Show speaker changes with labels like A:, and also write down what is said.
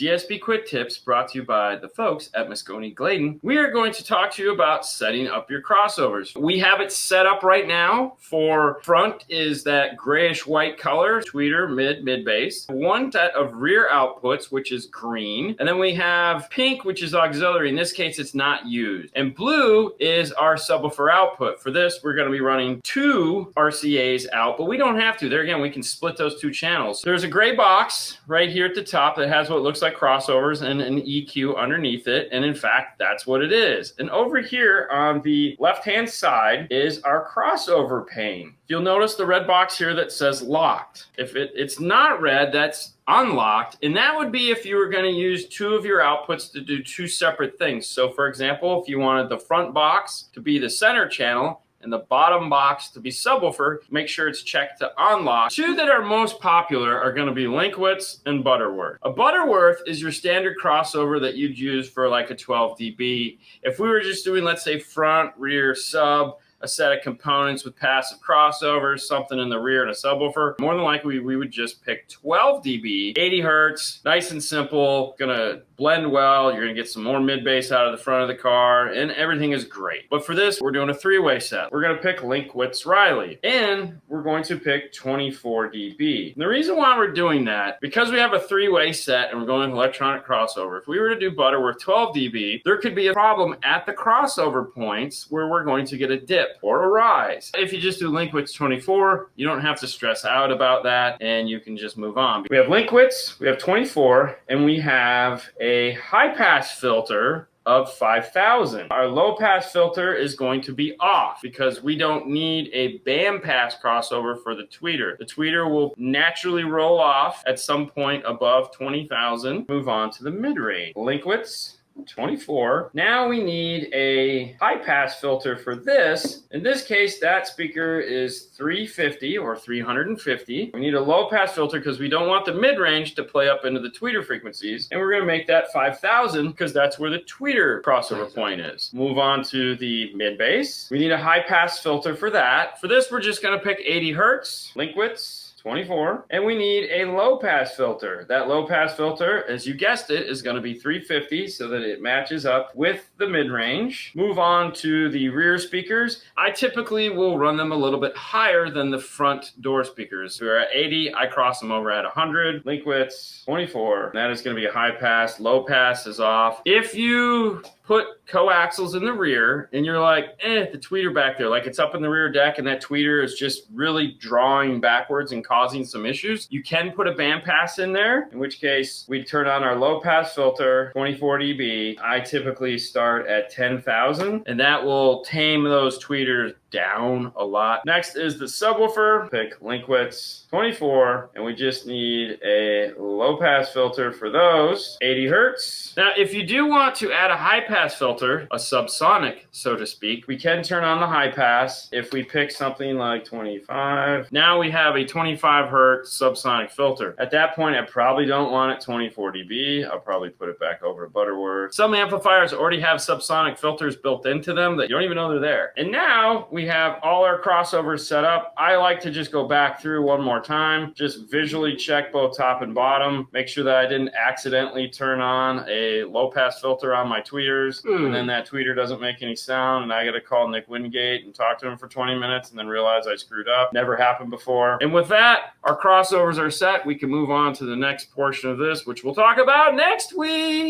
A: DSP Quick Tips brought to you by the folks at Mosconi DSP. We are going to talk to you about setting up your crossovers. We have it set up right now. For front is that grayish white color, tweeter, mid bass. One set of rear outputs, which is green. And then we have pink, which is auxiliary. In this case, it's not used. And blue is our subwoofer output. For this, we're going to be running 2 RCAs out, but we don't have to. There again, we can split those 2 channels. There's a gray box right here at the top that has what looks like crossovers and an EQ underneath it. And in fact, that's what it is. And over here on the left-hand side is our crossover pane. You'll notice the red box here that says locked. If it's not red, that's unlocked. And that would be if you were going to use 2 of your outputs to do 2 separate things. So for example, if you wanted the front box to be the center channel, and the bottom box to be subwoofer, make sure it's checked to unlock. 2 that are most popular are going to be Linkwitz and Butterworth. A Butterworth is your standard crossover that you'd use for like a 12 dB. If we were just doing, let's say, front, rear, sub, a set of components with passive crossovers, something in the rear and a subwoofer, more than likely we would just pick 12 dB, 80 hertz, nice and simple, gonna blend well, you're gonna get some more mid bass out of the front of the car, and everything is great. But for this, we're doing a 3-way set. We're gonna pick Linkwitz Riley, and we're going to pick 24 dB. And the reason why we're doing that, because we have a 3-way set and we're going with electronic crossover, if we were to do Butterworth 12 dB, there could be a problem at the crossover points where we're going to get a dip or a rise. If you just do Linkwitz 24, you don't have to stress out about that, and you can just move on. We have Linkwitz, we have 24, and we have a high-pass filter of 5,000. Our low-pass filter is going to be off because we don't need a band-pass crossover for the tweeter. The tweeter will naturally roll off at some point above 20,000. Move on to the mid-range. Linkwitz 24. Now we need a high pass filter for this. In this case, that speaker is 350 or 350. We need a low pass filter because we don't want the mid-range to play up into the tweeter frequencies. And we're going to make that 5,000 because that's where the tweeter crossover point is. Move on to the mid bass. We need a high pass filter for that. For this, we're just going to pick 80 hertz, Linkwitz 24, and we need a low pass filter. That low pass filter, as you guessed it, is going to be 350 so that it matches up with the mid-range. Move on to the rear speakers. I typically will run them a little bit higher than the front door speakers. We're at 80, I cross them over at 100. Linkwitz 24, that is going to be a high pass. Low pass is off. If you put coaxials in the rear and you're like, the tweeter back there, like it's up in the rear deck and that tweeter is just really drawing backwards and causing some issues, you can put a band pass in there, in which case we turn on our low pass filter, 24 dB. I typically start at 10,000 and that will tame those tweeters down a lot. Next is the subwoofer. Pick Linkwitz 24, and we just need a low pass filter for those, 80 hertz. Now, if you do want to add a high pass filter, a subsonic, so to speak, we can turn on the high pass. If we pick something like 25, now we have a 25 hertz subsonic filter. At that point, I probably don't want it 24 dB. I'll probably put it back over to Butterworth. Some amplifiers already have subsonic filters built into them that you don't even know they're there. And now we have all our crossovers set up. I like to just go back through one more time, just visually check both top and bottom, make sure that I didn't accidentally turn on a low pass filter on my tweeters, and then that tweeter doesn't make any sound, and I got to call Nick Wingate and talk to him for 20 minutes and then realize I screwed up. Never happened before. And with that, our crossovers are set. We can move on to the next portion of this, which we'll talk about next week.